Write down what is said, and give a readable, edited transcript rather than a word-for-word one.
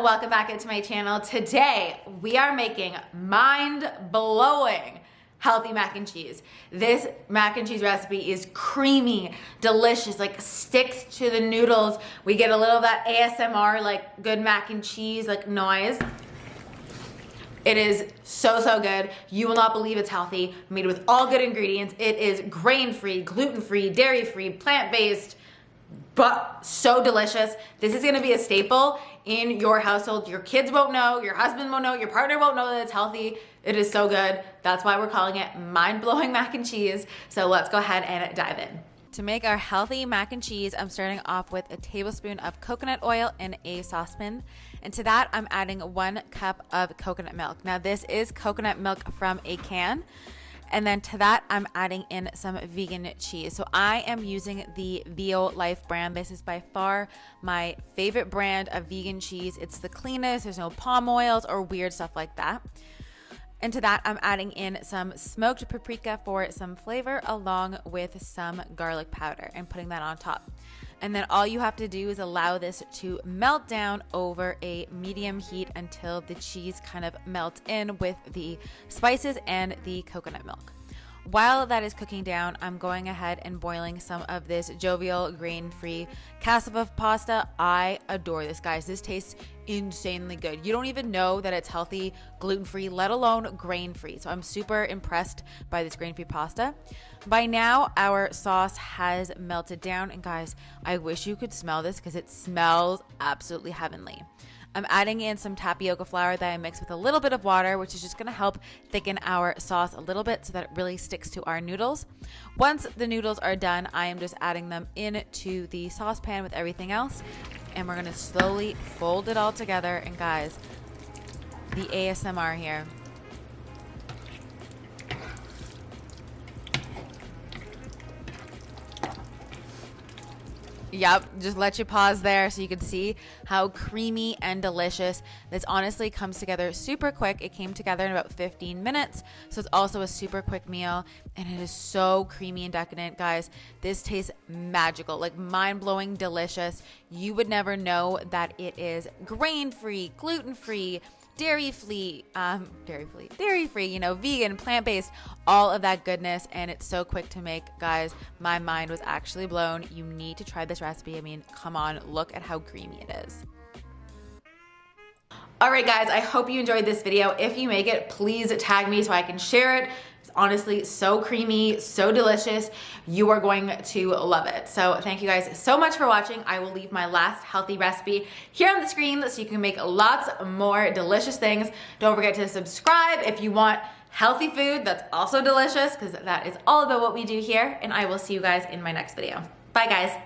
welcome back into my channel. Today we are making mind-blowing healthy mac and cheese. This mac and cheese recipe is creamy, delicious, like sticks to the noodles. We get a little of that ASMR, like good mac and cheese, like noise. It is so good. You will not believe it's healthy, made with all good ingredients. It is grain-free, gluten-free, dairy-free, plant-based, but so delicious. This is gonna be a staple in your household. Your kids won't know, your husband won't know, your partner won't know that it's healthy. It is so good. That's why we're calling it mind-blowing mac and cheese. So let's go ahead and dive in. To make our healthy mac and cheese, I'm starting off with a tablespoon of coconut oil in a saucepan. And to that, I'm adding 1 cup of coconut milk. Now this is coconut milk from a can. And then to that, I'm adding in some vegan cheese. So I am using the Bio Life brand. This is by far my favorite brand of vegan cheese. It's the cleanest. There's no palm oils or weird stuff like that. And to that, I'm adding in some smoked paprika for some flavor, along with some garlic powder, and putting that on top. And then all you have to do is allow this to melt down over a medium heat until the cheese kind of melts in with the spices and the coconut milk. While that is cooking down, I'm going ahead and boiling some of this jovial grain-free cassava pasta. I adore this, guys. This tastes insanely good. You don't even know that it's healthy, gluten-free, let alone grain-free. So I'm super impressed by this grain-free pasta. By now, our sauce has melted down. And guys, I wish you could smell this because it smells absolutely heavenly. I'm adding in some tapioca flour that I mix with a little bit of water, which is just gonna help thicken our sauce a little bit so that it really sticks to our noodles. Once the noodles are done, I am just adding them into the saucepan with everything else. And we're gonna slowly fold it all together. And guys, the ASMR here. Yep, just let you pause there so you can see how creamy and delicious. This honestly comes together super quick. It came together in about 15 minutes, so it's also a super quick meal, and it is so creamy and decadent, guys. This tastes magical, like mind-blowing delicious. You would never know that it is grain-free, gluten-free, dairy-free, you know, vegan, plant-based, all of that goodness, and it's so quick to make, guys. My mind was actually blown. You need to try this recipe. I mean, come on, look at how creamy it is. All right, guys, I hope you enjoyed this video. If you make it, please tag me so I can share it. It's honestly so creamy, so delicious. You are going to love it. So thank you guys so much for watching. I will leave my last healthy recipe here on the screen so you can make lots more delicious things. Don't forget to subscribe if you want healthy food that's also delicious, because that is all about what we do here. And I will see you guys in my next video. Bye, guys.